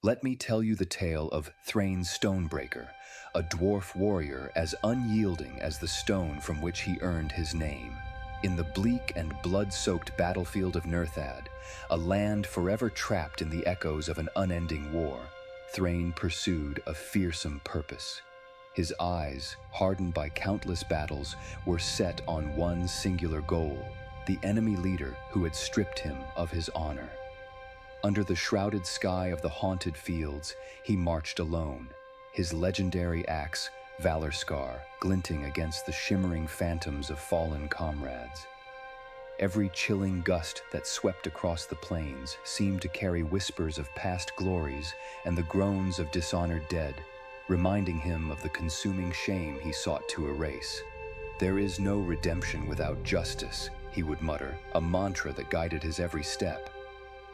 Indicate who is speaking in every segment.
Speaker 1: Let me tell you the tale of Thrain Stonebreaker, a dwarf warrior as unyielding as the stone from which he earned his name. In the bleak and blood-soaked battlefield of Nerthad, a land forever trapped in the echoes of an unending war, Thrain pursued a fearsome purpose. His eyes, hardened by countless battles, were set on one singular goal, the enemy leader who had stripped him of his honor. Under the shrouded sky of the haunted fields, he marched alone, his legendary axe, Valorskar, glinting against the shimmering phantoms of fallen comrades. Every chilling gust that swept across the plains seemed to carry whispers of past glories and the groans of dishonored dead, reminding him of the consuming shame he sought to erase. "There is no redemption without justice," he would mutter, a mantra that guided his every step.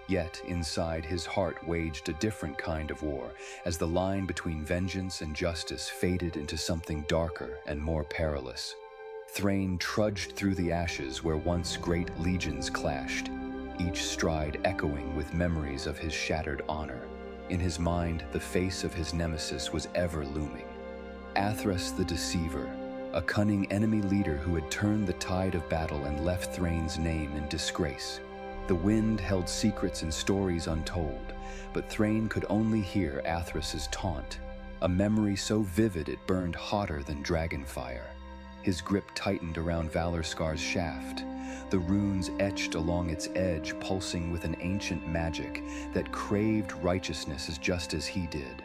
Speaker 1: Yet, inside, his heart waged a different kind of war, as the line between vengeance and justice faded into something darker and more perilous. Thrain trudged through the ashes where once great legions clashed, each stride echoing with memories of his shattered honor. In his mind, the face of his nemesis was ever looming. Athras the Deceiver, a cunning enemy leader who had turned the tide of battle and left Thrain's name in disgrace. The wind held secrets and stories untold, but Thrain could only hear Athras's taunt, a memory so vivid it burned hotter than dragonfire. His grip tightened around Valorskar's shaft, the runes etched along its edge pulsing with an ancient magic that craved righteousness just as he did.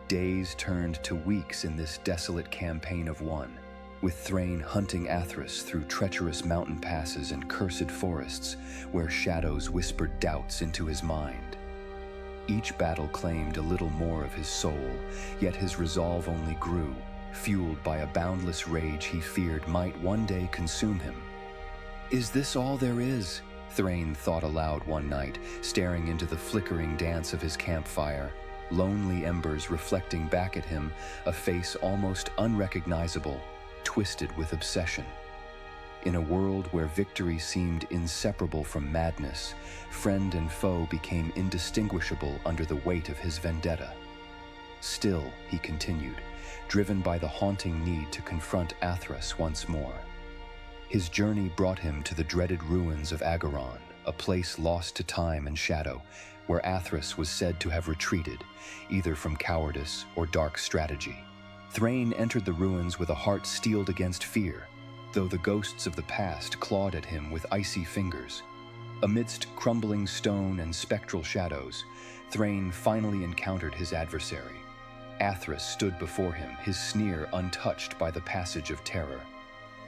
Speaker 1: Days turned to weeks in this desolate campaign of one, with Thrain hunting Athras through treacherous mountain passes and cursed forests where shadows whispered doubts into his mind. Each battle claimed a little more of his soul, yet his resolve only grew, fueled by a boundless rage he feared might one day consume him. "Is this all there is?" Thrain thought aloud one night, staring into the flickering dance of his campfire, lonely embers reflecting back at him, a face almost unrecognizable, twisted with obsession. In a world where victory seemed inseparable from madness, friend and foe became indistinguishable under the weight of his vendetta. Still, he continued, driven by the haunting need to confront Athras once more. His journey brought him to the dreaded ruins of Agaron, a place lost to time and shadow, where Athras was said to have retreated, either from cowardice or dark strategy. Thrain entered the ruins with a heart steeled against fear, though the ghosts of the past clawed at him with icy fingers. Amidst crumbling stone and spectral shadows, Thrain finally encountered his adversary. Athras stood before him, his sneer untouched by the passage of terror.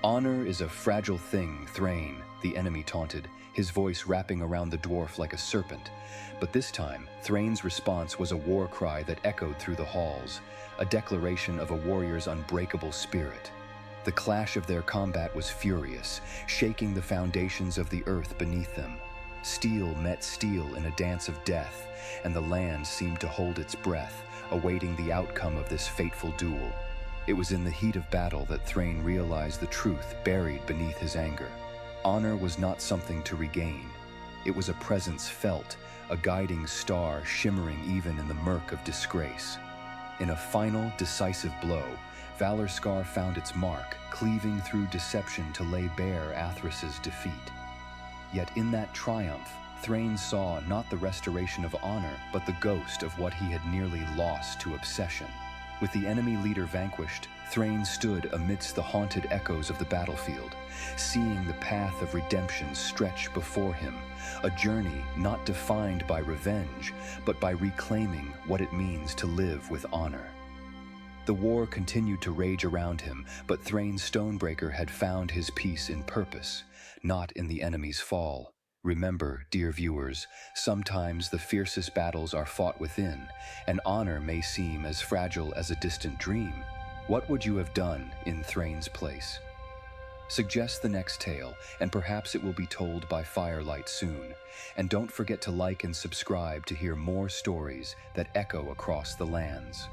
Speaker 1: "Honor is a fragile thing, Thrain," the enemy taunted, his voice wrapping around the dwarf like a serpent. But this time, Thrain's response was a war cry that echoed through the halls, a declaration of a warrior's unbreakable spirit. The clash of their combat was furious, shaking the foundations of the earth beneath them. Steel met steel in a dance of death, and the land seemed to hold its breath, awaiting the outcome of this fateful duel. It was in the heat of battle that Thrain realized the truth buried beneath his anger. Honor was not something to regain. It was a presence felt, a guiding star shimmering even in the murk of disgrace. In a final, decisive blow, Valorskar found its mark, cleaving through deception to lay bare Athras's defeat. Yet in that triumph, Thrain saw not the restoration of honor, but the ghost of what he had nearly lost to obsession. With the enemy leader vanquished, Thrain stood amidst the haunted echoes of the battlefield, seeing the path of redemption stretch before him, a journey not defined by revenge, but by reclaiming what it means to live with honor. The war continued to rage around him, but Thrain Stonebreaker had found his peace in purpose, not in the enemy's fall. Remember, dear viewers, sometimes the fiercest battles are fought within, and honor may seem as fragile as a distant dream. What would you have done in Thrain's place? Suggest the next tale, and perhaps it will be told by firelight soon. And don't forget to like and subscribe to hear more stories that echo across the lands.